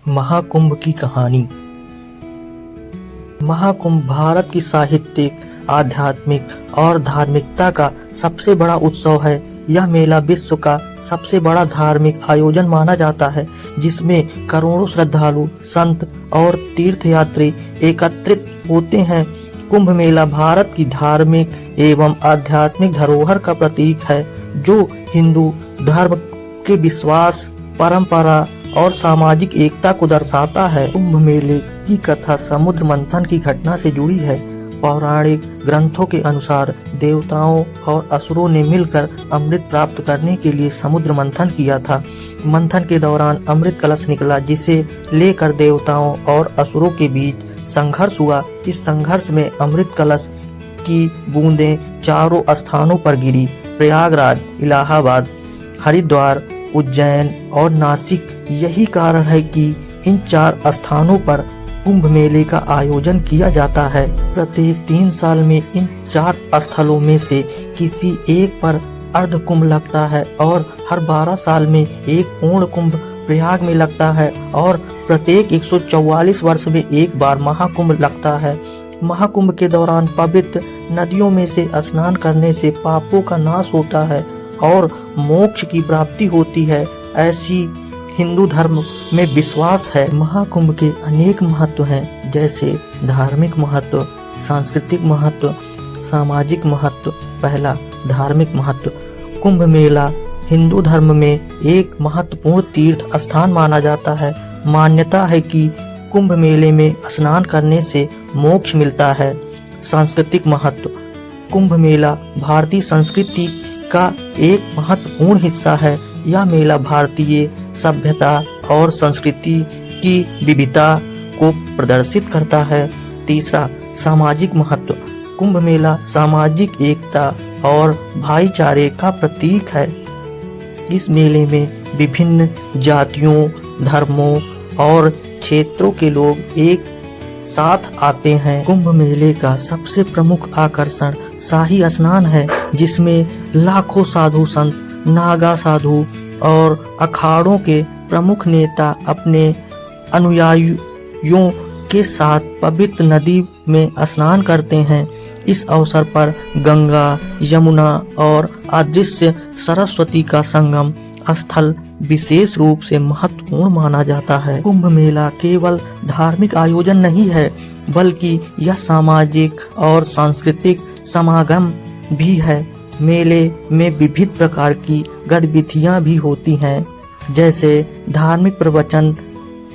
महाकुंभ की कहानी। महाकुंभ भारत की साहित्यिक, आध्यात्मिक और धार्मिकता का सबसे बड़ा उत्सव है। यह मेला विश्व का सबसे बड़ा धार्मिक आयोजन माना जाता है, जिसमें करोड़ों श्रद्धालु, संत और तीर्थयात्री एकत्रित होते हैं। कुंभ मेला भारत की धार्मिक एवं आध्यात्मिक धरोहर का प्रतीक है, जो हिंदू धर्म के विश्वास, परंपरा और सामाजिक एकता को दर्शाता है। कुंभ मेले की कथा समुद्र मंथन की घटना से जुड़ी है। पौराणिक ग्रंथों के अनुसार देवताओं और असुरों ने मिलकर अमृत प्राप्त करने के लिए समुद्र मंथन किया था। मंथन के दौरान अमृत कलश निकला, जिसे लेकर देवताओं और असुरों के बीच संघर्ष हुआ। इस संघर्ष में अमृत कलश की बूंदें चारों स्थानों पर गिरी। प्रयागराज, इलाहाबाद, हरिद्वार, उज्जैन और नासिक। यही कारण है कि इन 4 स्थानों पर कुंभ मेले का आयोजन किया जाता है। प्रत्येक 3 साल में इन 4 स्थलों में से किसी एक पर अर्ध कुंभ लगता है और हर 12 साल में एक पूर्ण कुंभ प्रयाग में लगता है और प्रत्येक 144 वर्ष में एक बार महाकुंभ लगता है। महाकुंभ के दौरान पवित्र नदियों में से स्नान करने से पापों का नाश होता है और मोक्ष की प्राप्ति होती है, ऐसी हिंदू धर्म में विश्वास है। महाकुंभ के अनेक महत्व हैं, जैसे धार्मिक महत्व, सांस्कृतिक महत्व, सामाजिक महत्व। पहला, धार्मिक महत्व। कुंभ मेला हिंदू धर्म में एक महत्वपूर्ण तीर्थ स्थान माना जाता है। मान्यता है कि कुंभ मेले में स्नान करने से मोक्ष मिलता है। सांस्कृतिक महत्व। कुंभ मेला भारतीय संस्कृति का एक महत्वपूर्ण हिस्सा है। यह मेला भारतीय सभ्यता और संस्कृति की विविधता को प्रदर्शित करता है। तीसरा, सामाजिक महत्व। कुंभ मेला सामाजिक एकता और भाईचारे का प्रतीक है। इस मेले में विभिन्न जातियों, धर्मों और क्षेत्रों के लोग एक साथ आते हैं। कुंभ मेले का सबसे प्रमुख आकर्षण शाही स्नान है, जिसमें लाखों साधु संत, नागा साधु और अखाड़ों के प्रमुख नेता अपने अनुयायियों के साथ पवित्र नदी में स्नान करते हैं। इस अवसर पर गंगा, यमुना और अदृश्य सरस्वती का संगम स्थल विशेष रूप से महत्वपूर्ण माना जाता है। कुंभ मेला केवल धार्मिक आयोजन नहीं है, बल्कि यह सामाजिक और सांस्कृतिक समागम भी है। मेले में विविध प्रकार की गतिविधियां भी होती हैं, जैसे धार्मिक प्रवचन,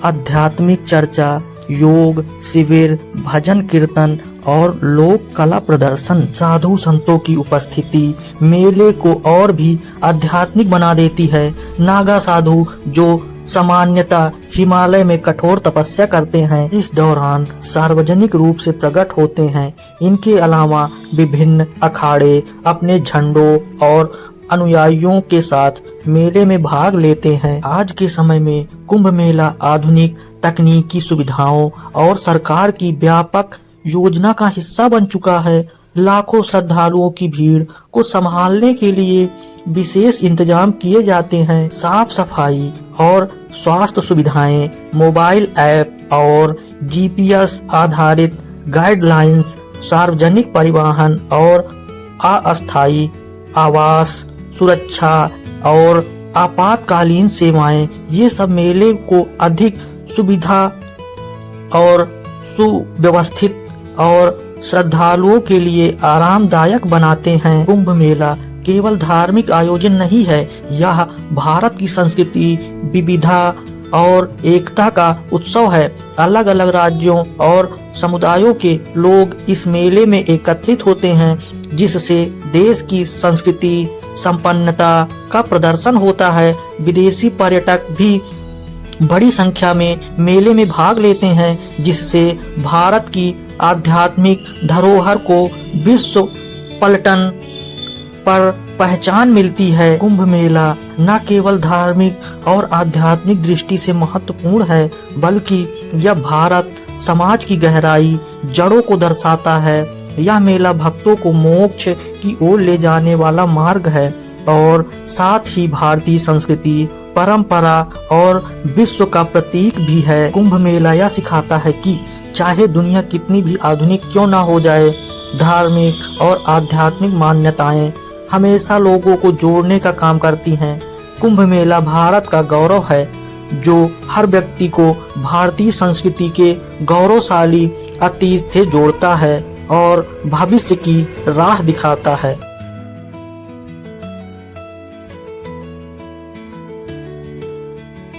आध्यात्मिक चर्चा, योग शिविर, भजन कीर्तन और लोक कला प्रदर्शन। साधु संतों की उपस्थिति मेले को और भी आध्यात्मिक बना देती है। नागा साधु, जो सामान्यतः हिमालय में कठोर तपस्या करते हैं, इस दौरान सार्वजनिक रूप से प्रकट होते हैं। इनके अलावा विभिन्न अखाड़े अपने झंडों और अनुयायियों के साथ मेले में भाग लेते हैं। आज के समय में कुंभ मेला आधुनिक तकनीकी सुविधाओं और सरकार की व्यापक योजना का हिस्सा बन चुका है। लाखों श्रद्धालुओं की भीड़ को संभालने के लिए विशेष इंतजाम किए जाते हैं। साफ सफाई और स्वास्थ्य सुविधाएं, मोबाइल ऐप और GPS आधारित गाइडलाइंस, सार्वजनिक परिवहन और अस्थायी आवास, सुरक्षा और आपातकालीन सेवाएं, ये सब मेले को अधिक सुविधा और सुव्यवस्थित और श्रद्धालुओं के लिए आरामदायक बनाते हैं। कुंभ मेला केवल धार्मिक आयोजन नहीं है, यह भारत की संस्कृति, विविधता और एकता का उत्सव है। अलग अलग राज्यों और समुदायों के लोग इस मेले में एकत्रित होते हैं, जिससे देश की संस्कृति, संपन्नता का प्रदर्शन होता है। विदेशी पर्यटक भी बड़ी संख्या में मेले में भाग लेते हैं, जिससे भारत की आध्यात्मिक धरोहर को विश्व पलटन पर पहचान मिलती है। कुंभ मेला न केवल धार्मिक और आध्यात्मिक दृष्टि से महत्वपूर्ण है, बल्कि यह भारत समाज की गहराई, जड़ों को दर्शाता है। यह मेला भक्तों को मोक्ष की ओर ले जाने वाला मार्ग है और साथ ही भारतीय संस्कृति परंपरा और विश्व का प्रतीक भी है। कुंभ मेला यह सिखाता है कि चाहे दुनिया कितनी भी आधुनिक क्यों ना हो जाए, धार्मिक और आध्यात्मिक मान्यताएं हमेशा लोगों को जोड़ने का काम करती हैं। कुंभ मेला भारत का गौरव है, जो हर व्यक्ति को भारतीय संस्कृति के गौरवशाली अतीत से जोड़ता है और भविष्य की राह दिखाता है।